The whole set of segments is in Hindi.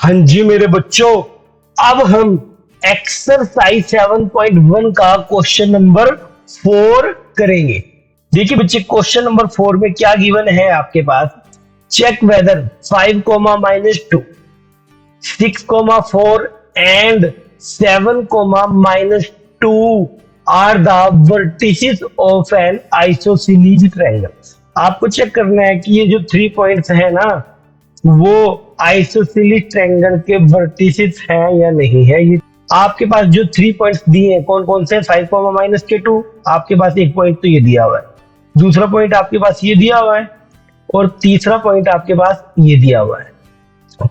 हाँ जी मेरे बच्चों, अब हम एक्सरसाइज 7.1 का क्वेश्चन नंबर 4 करेंगे। देखिए बच्चे, क्वेश्चन नंबर 4 में क्या गिवन है आपके पास। Check whether 5, -2, 6, 4 and 7, -2 are the vertices of an isosceles triangle. आपको चेक करना है कि ये जो 3 पॉइंट्स है ना, वो आइसोसेलेस ट्रायंगल के वर्टिसेस हैं या नहीं है। ये आपके पास जो 3 पॉइंट्स दिए हैं कौन कौन से, 5, -2, आपके पास एक पॉइंट तो ये दिया हुआ है, दूसरा पॉइंट आपके पास ये दिया हुआ है, और तीसरा पॉइंट आपके पास ये दिया हुआ है।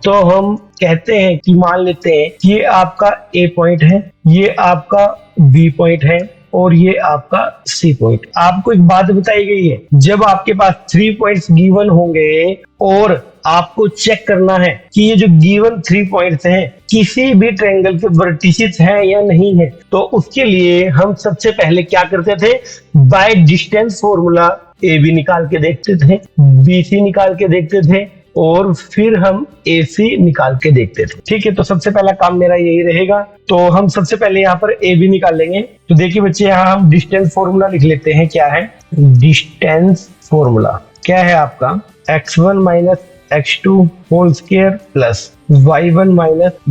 तो हम कहते हैं कि मान लेते हैं कि ये आपका ए पॉइंट है, ये आपका बी पॉइंट है, और ये आपका सी पॉइंट। आपको एक बात बताई गई है, जब आपके पास 3 पॉइंट्स गिवन होंगे और आपको चेक करना है कि ये जो गिवन 3 पॉइंट्स हैं किसी भी ट्रायंगल के वर्टिसेस हैं या नहीं है, तो उसके लिए हम सबसे पहले क्या करते थे, by distance formula a b निकाल के देखते थे, बी सी निकाल के देखते थे, और फिर हम ए सी निकाल के देखते थे। ठीक है, तो सबसे पहला काम मेरा यही रहेगा। तो हम सबसे पहले यहाँ पर ए बी निकाल लेंगे। तो देखिए बच्चे, यहाँ हम डिस्टेंस फॉर्मूला लिख लेते हैं। क्या है डिस्टेंस फॉर्मूला? क्या है आपका, x1 - x2 whole square plus y1 -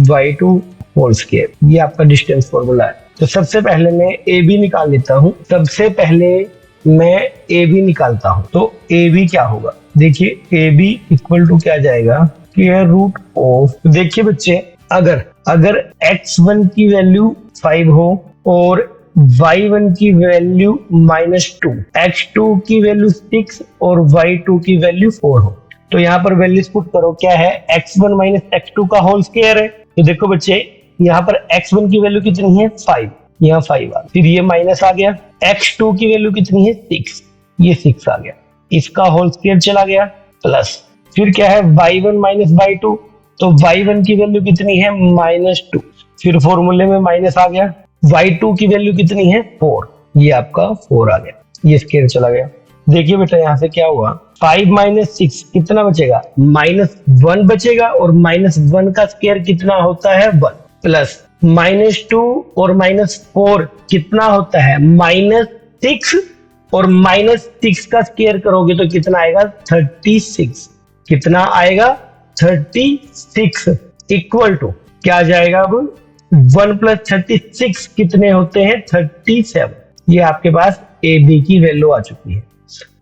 y2 whole square. ये आपका डिस्टेंस फॉर्मूला है। तो सबसे पहले मैं ए बी निकाल लेता हूँ। सबसे पहले मैं ए बी निकालता हूँ। तो ए बी क्या होगा, देखिए ए बी इक्वल टू क्या जाएगा, स्क्वायर रूट ऑफ। देखिए बच्चे, अगर x1 की वैल्यू 5 हो और y1 की वैल्यू -2, x2 की वैल्यू 6 और y2 की वैल्यू 4 हो, तो यहाँ पर वैल्यूज पुट करो। क्या है, x1 - x2 का होल स्क्वायर है। तो देखो बच्चे, यहाँ पर x1 की वैल्यू कितनी है, 5, यहाँ 5 आ गया, फिर ये माइनस आ गया। x2 की वैल्यू कितनी है, 6, ये 6 आ गया, इसका होल स्क्वायर चला गया, प्लस फिर क्या है, y1 - y2, तो y1 की वैल्यू कितनी है, -2, फिर फॉर्मूले में माइनस आ गया। y2 की वैल्यू कितनी है, 4, ये आपका 4 आ गया, ये स्क्वायर चला गया। देखिए बेटा, यहाँ से क्या हुआ, 5 - 6 कितना बचेगा, -1 बचेगा, और -1 का स्क्वायर कितना होता है, 1, प्लस -2 और -4 कितना होता है, -6, और -6 का स्क्वायर करोगे तो कितना आएगा, 36। कितना आएगा, 36, इक्वल टू क्या आ जाएगा, अब 1 + 36 कितने होते हैं, 37। ये आपके पास ए बी की वैल्यू आ चुकी है।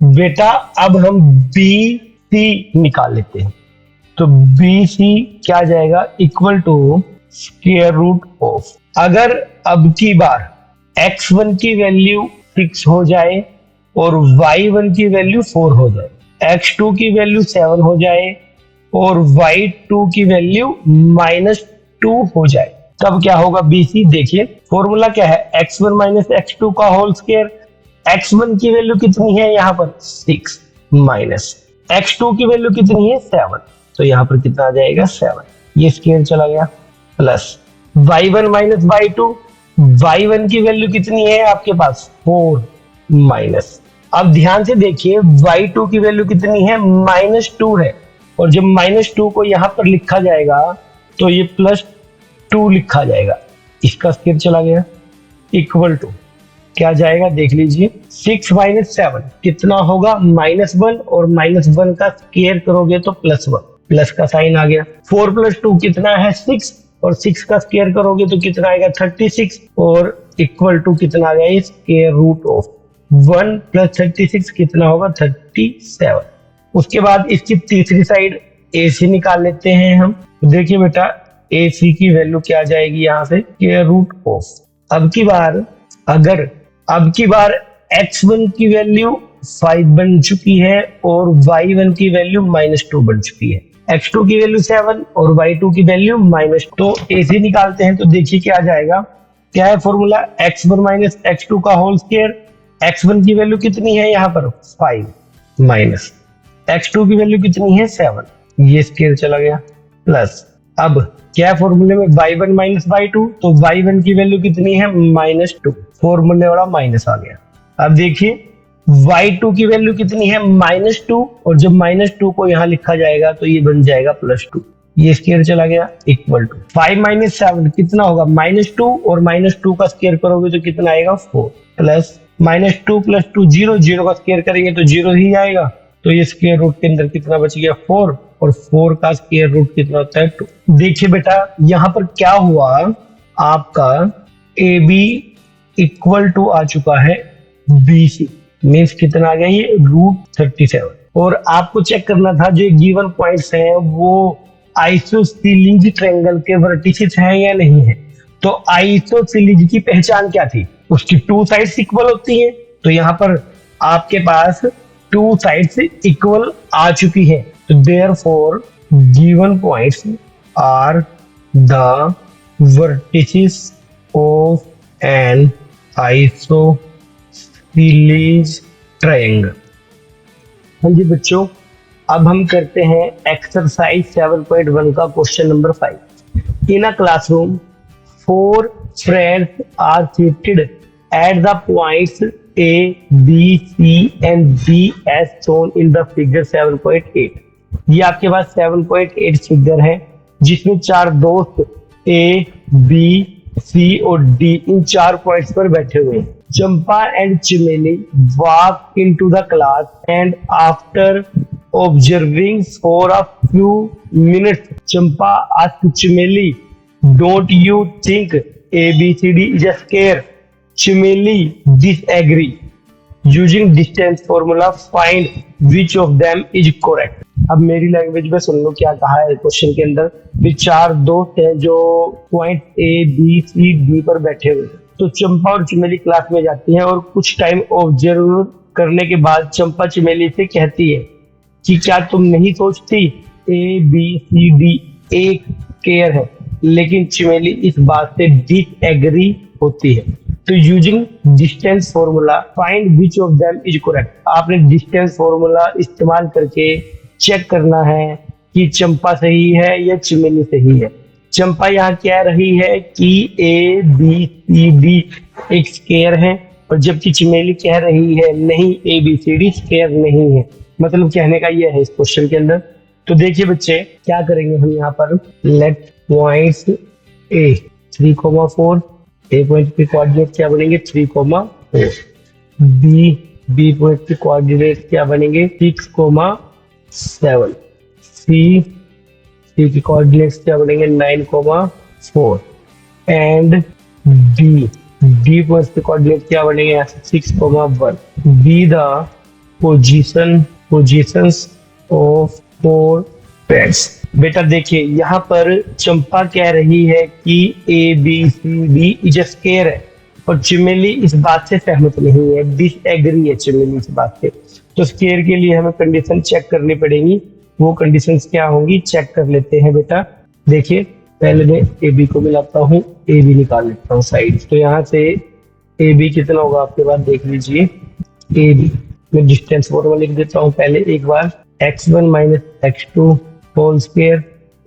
बेटा अब हम बी सी निकाल लेते हैं। तो बी सी क्या जाएगा, equal to square root of. अगर अब की बार x1 की वैल्यू 6 हो जाए और y1 की वैल्यू 4 हो जाए, x2 की वैल्यू 7 हो जाए और y2 की वैल्यू -2 हो जाए, तब क्या होगा BC। देखिए फॉर्मूला क्या है, x1 - x2 का होल स्क्वायर। x1 की वैल्यू कितनी है, यहाँ पर 6, माइनस x2 की वैल्यू कितनी है, 7, तो यहाँ पर कितना आ जाएगा, 7, ये स्क्वायर चला गया, प्लस y1 - y2, y1 की वैल्यू कितनी है आपके पास, 4, माइनस। अब ध्यान से देखिए, y2 की वैल्यू कितनी है, -2 है, और जब -2 को यहां पर लिखा जाएगा तो ये +2 लिखा जाएगा, इसका स्क्वायर चला गया, इक्वल टू क्या जाएगा, देख लीजिए, 6 - 7 कितना होगा, -1, और -1 का स्क्वायर करोगे तो +1, प्लस का साइन आ गया। 4 + 2 कितना है, 6, और 6 का स्क्वायर करोगे तो कितना आएगा, 36, और इक्वल टू कितना आ गया, स्क्वायर रूट ऑफ 1 + 36 कितना होगा, 37। उसके बाद इसकी तीसरी साइड AC निकाल लेते हैं हम। तो देखिए बेटा, AC की वैल्यू क्या आ जाएगी, यहाँ से स्क्वायर रूट ऑफ। अब की बार x1 की वैल्यू 5 बन चुकी है और y1 की वैल्यू -2 बन चुकी है, x2 की वैल्यू 7 और y2 की वैल्यू -2। तो AC निकालते हैं। तो देखिए क्या आ जाएगा, क्या है फॉर्मूला, x1 - x2 का होल स्क्वायर। x1 की वैल्यू कितनी है, यहाँ पर 5, माइनस x2 की वैल्यू कितनी है, 7, ये स्क्वायर चला गया, प्लस अब क्या है फॉर्मूले में, y1 - y2, तो y1 की वैल्यू कितनी है, -2, फॉर्मूले वाला माइनस आ गया। अब देखिए y2 की वैल्यू कितनी है, -2, और जब -2 को यहाँ लिखा जाएगा तो ये बन जाएगा +2, ये स्केयर चला गया इक्वल टू 5 माइनस 7 कितना होगा -2 और -2 का स्केयर करोगे तो कितना आएगा 4 प्लस -2 प्लस 2 0 0 का स्केयर करेंगे तो 0 ही आएगा। तो ये स्केयर रूट के अंदर कितना बच गया 4 और 4 का स्केयर रूट कितना होता है 2। देखिए बेटा यहाँ पर क्या हुआ, आपका ए बी इक्वल टू आ चुका है बी सी, मीन्स कितना आ गया ये √37। और आपको चेक करना था जो गिवन पॉइंट्स हैं वो आइसोसेलेस ट्रायंगल के वर्टिसेस हैं या नहीं है। तो आइसोसेलेस की पहचान क्या थी, उसकी 2 साइड्स इक्वल होती हैं। तो यहाँ पर आपके पास 2 साइड्स इक्वल आ चुकी है, तो therefore given points are the vertices of an isosceles triangle. हाँ जी बच्चों, अब हम करते हैं एक्सरसाइज 7.1 का question number 5। In a classroom 4 friends are seated at the points A, B, C and D as shown in the figure 7.8। ये आपके पास 7.8 फिगर है जिसमें 4 दोस्त A, B, C और D इन 4 पॉइंट्स पर बैठे हुए हैं। चंपा एंड चमेली walk into the class and after observing for a few minutes, Champa asked Chameli, "Don't you think ABCD is a square?" Chameli disagree. Using distance formula, find which of them is correct। अब मेरी लैंग्वेज में सुन लो क्या कहा है क्वेश्चन के अंदर। भी 4 दोस्त हैं जो point A, B, C, D पर बैठे हुए हैं। तो चंपा और चमेली क्लास में जाती हैं और कुछ टाइम ऑब्जर्व करने के बाद चंपा चमेली से कहती है कि क्या तुम नहीं सोचती A, B, C, D एक स्क्वायर है। लेकिन चमेली इस बात से डिसएग्री होती है। तो using distance formula find which of them is correct. आपने डिस्टेंस फॉर्मूला इस्तेमाल करके चेक करना है कि चंपा सही है या चमेली सही है। चंपा यहाँ कह रही है कि A, B, C, D एक स्क्वायर है, और जबकि चमेली कह रही है नहीं A, B, C, D square नहीं है। मतलब कहने का यह है इस क्वेश्चन के अंदर। तो देखिए बच्चे क्या करेंगे हम यहाँ पर, let points A 3,4, A point के कोऑर्डिनेट क्या बनेंगे 3,4, B पॉइंट के कोऑर्डिनेट क्या बनेंगे 6,7, C के कोऑर्डिनेट्स क्या बनेंगे 9,4 एंड D पॉइंट के कोऑर्डिनेट क्या बनेंगे 6,1। Be the positions of 4 friends. बेटा देखिए यहाँ पर चंपा कह रही है कि A, B, C, D is a square है, और चमेली इस बात से सहमत नहीं है, डिसएग्री है चमेली इस बात से। तो स्क्वायर के लिए हमें कंडीशन चेक करनी पड़ेगी। वो कंडीशंस क्या होंगी चेक कर लेते हैं बेटा। देखिए पहले मैं AB को मिलाता हूँ, AB निकाल लेता हूँ साइड। तो यहाँ से AB कितना होगा आपके पास देख लीजिए। AB मैं डिस्टेंस फॉर्मूला लिख देता हूँ पहले एक बार, x1 minus x2 whole square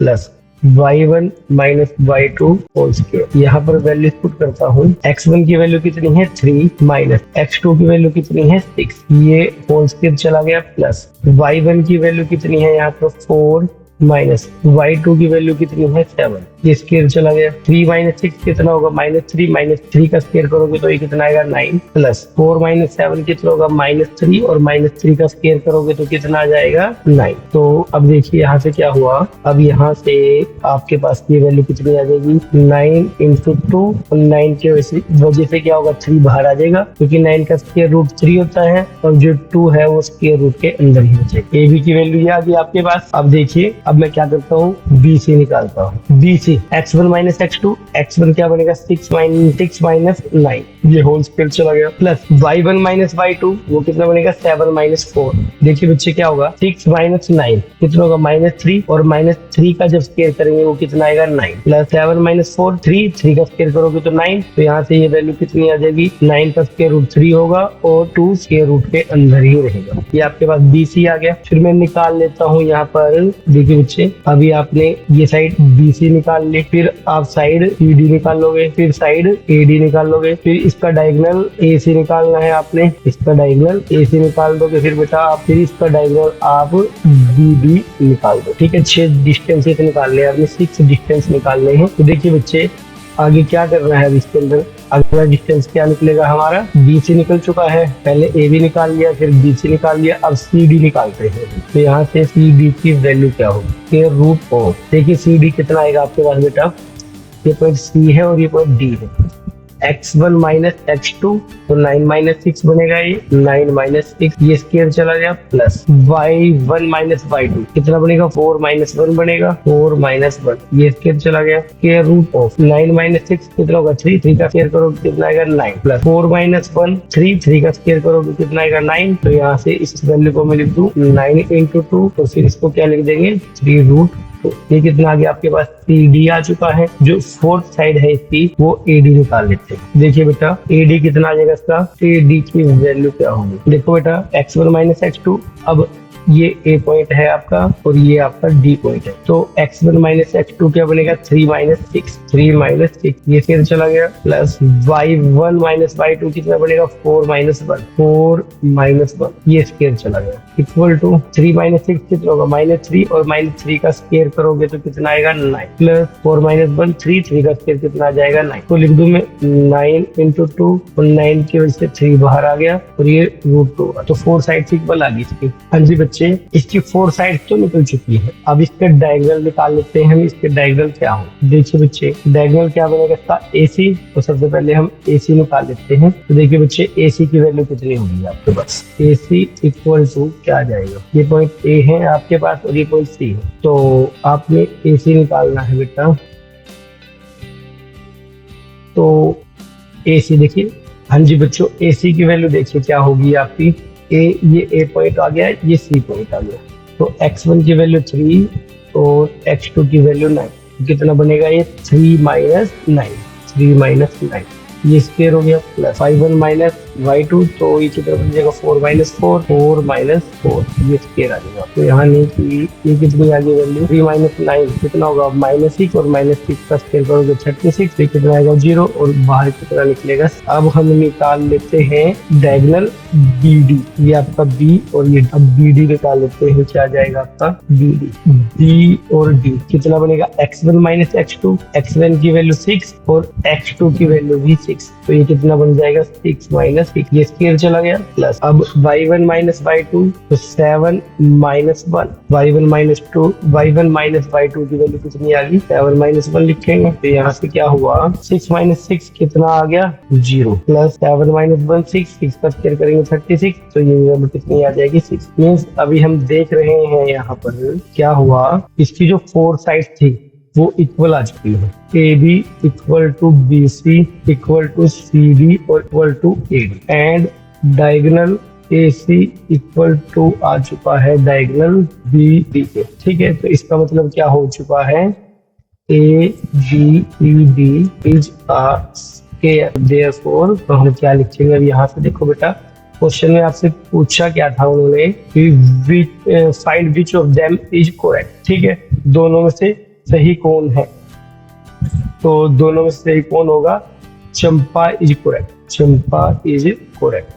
plus y1 minus y2 whole square. यहाँ पर वैल्यू पुट करता हूँ। x1 की वैल्यू कितनी है 3 माइनस x2 की वैल्यू कितनी है 6, ये होल स्क्वायर चला गया, प्लस y1 की वैल्यू कितनी है यहाँ पर 4 माइनस y2 की वैल्यू कितनी है 7, ये स्क्वायर चला गया। 3 माइनस 6 कितना होगा -3, -3 का स्क्वायर करोगे तो ये कितना आएगा 9, प्लस 4 माइनस 7 कितना होगा -3, और -3 का स्क्वायर करोगे तो कितना आ जाएगा 9। तो अब देखिए यहाँ से क्या हुआ, अब यहाँ से आपके पास ये वैल्यू कितनी आ जाएगी 9 × 2, और 9 के वजह से क्या होगा 3 बाहर आ जाएगा, क्योंकि 9 का स्क्वायर रूट 3 होता है, और जो 2 है वो स्क्वायर रूट के अंदर ही बचेगा। AB की वैल्यू ये आ गई आपके पास। अब देखिए अब मैं क्या करता हूँ BC निकालता हूँ। BC x1 minus x2, x1 क्या बनेगा 6 माइनस 9, ये होल स्क्वायर चला गया, प्लस y1 माइनस y2 वो कितना बनेगा 7 माइनस 4। देखिए बच्चे क्या होगा 6 माइनस 9 कितना होगा -3, और -3 का जब स्क्वायर करेंगे वो कितना आएगा 9, प्लस 7 माइनस 4 3 का स्क्वायर करोगे तो 9। तो यहाँ से ये वैल्यू कितनी आ जाएगी 9 का स्क्वायर रूट 3 होगा, और 2 स्क्वायर रूट के अंदर ही रहेगा। ये आपके पास BC आ गया। फिर मैं निकाल लेता हूँ यहाँ पर, देखिए बच्चे अभी आपने ये साइड BC निकाल ली, फिर आप साइड CD निकाल लोगे, फिर साइड AD निकाल लोगे, फिर इसका डायगोनल AC निकालना है आपने, इसका डायगोनल AC निकाल दोगे, फिर बेटा आप फिर इसका डायगोनल आप बी डी निकाल दो। ठीक है, 6 डिस्टेंस निकालने हैं, 6 डिस्टेंस निकालने हैं। तो देखिए बच्चे आगे क्या करना है, अब इसके अंदर अगला डिस्टेंस क्या निकलेगा हमारा, बी सी निकल चुका है, पहले ए बी निकाल लिया, फिर बी सी निकाल लिया, अब सी डी निकालते हैं। तो यहाँ से सी डी की वैल्यू क्या होगी, रूट ऑफ, देखिए सी डी कितना आएगा आपके पास बेटा, ये पॉइंट सी है और ये पॉइंट डी है, x1 माइनस x2, तो 9 माइनस 6 बनेगा, ये 9 माइनस 6, ये स्क्वायर चला गया, प्लस y1 माइनस y2 कितना बनेगा, 4 माइनस 1 बनेगा, 4 माइनस 1, ये स्क्वायर चला गया, स्क्वायर रूट ऑफ 9 माइनस 6 कितना होगा, 3, 3 का स्क्वायर करोगे कितना आएगा 9, प्लस 4 माइनस 1 3, 3 का स्क्वायर करोगे कितना आएगा 9। तो यहाँ से इस वैल्यू को मैं लिख दूं 9 इंटू 2, तो फिर इसको क्या लिख देंगे 3 रूट। तो ये कितना आ गया आपके पास, सी डी आ चुका है, जो फोर्थ साइड है इसकी वो ए डी निकाल लेते हैं। देखिए बेटा ए डी कितना आ जाएगा इसका, ए डी की वैल्यू क्या होगी, देखो बेटा x1 माइनस x2, अब ये ए पॉइंट है आपका और ये आपका डी पॉइंट है, तो x1 माइनस x2 क्या बनेगा, 3 माइनस 6, 3 माइनस 6, ये फिर चला गया, प्लस y1 माइनस y2 कितना बनेगा, 4 माइनस 1, 4 माइनस 1, ये स्क्वायर चला गया, इक्वल टू 3 माइनस 6 कितना होगा, -3, और -3 का स्क्वायर करोगे तो कितना आएगा 9, प्लस 4 माइनस 1 3, 3 का स्क्वायर कितना आ जाएगा 9, तो लिख दूं मैं 9 इंटू 2, और 9 की वजह से 3 बाहर आ गया और ये रूट 2 होगा, तो 4 साइड इक्वल आ गई इसकी। हाँ जी बच्चे, इसकी 4 साइड तो निकल चुकी है, अब इसके डायगोनल निकाल लेते हैं हम, इसके डायगोनल क्या हो, देखिए बच्चे डायगोनल क्या बनेगा इसका, AC, तो सबसे पहले हम AC निकाल लेते हैं। तो देखिए बच्चे AC की वैल्यू कितनी होगी आपके पास, AC इक्वल टू क्या आ जाएगा, ये पॉइंट A है आपके पास और ये पॉइंट C है, तो आपने AC निकालना है बेटा, तो AC देखिए, हाँ जी बच्चों AC की वैल्यू देखिए क्या होगी आपकी, ये A पॉइंट आ गया, ये C पॉइंट आ गया, तो x1 की वैल्यू 3 और x2 की वैल्यू 9, कितना बनेगा ये 3 माइनस 9, 3 माइनस 9, ये स्क्वायर हो गया, प्लस y1 माइनस y2, तो ये कितना बन जाएगा 4 माइनस 4, 4 माइनस 4, ये स्क्वायर आ जाएगा, तो यहाँ नहीं की ये कितनी आ गई वैल्यू, 3 माइनस 9 कितना होगा, -6, और -6 का स्क्वायर करोगे 36, ये कितना आएगा 0, और बाहर कितना निकलेगा। अब हम निकाल लेते हैं डायगोनल BD, ये आपका B और ये, अब BD निकाल लेते हैं, क्या आ जाएगा आपका BD, B और D कितना बनेगा, x1 माइनस x2, x1 की वैल्यू 6 और x2 की वैल्यू भी 6, तो ये कितना बन जाएगा 6 माइनस 6, ये स्क्वायर चला गया, प्लस अब y1 माइनस y2, तो 7 minus 1, y1 minus 2, y1 minus y2 की वैल्यू कितनी आ गई, 7 माइनस 1 लिखेंगे, तो यहाँ से क्या हुआ 6 माइनस 6 कितना आ गया 0, प्लस 7 माइनस 1 6 का स्क्वायर करेंगे 36, तो ये वैल्यू कितनी आ जाएगी 6। मीन्स अभी हम देख रहे हैं यहाँ पर क्या हुआ, इसकी जो 4 साइड थी वो इक्वल आ चुकी है, AB equal to BC equal to CD और equal to AD, and diagonal AC equal to आ चुका है डायगोनल BD के। ठीक है, तो इसका मतलब क्या हो चुका है, ABCD is a square, therefore तो हम क्या लिखेंगे, अब यहाँ से देखो बेटा क्वेश्चन में आपसे पूछा क्या था उन्होंने कि find which of them is correct. ठीक है, दोनों में से सही कौन है, तो दोनों में से सही कौन होगा, Champa is correct, Champa is correct.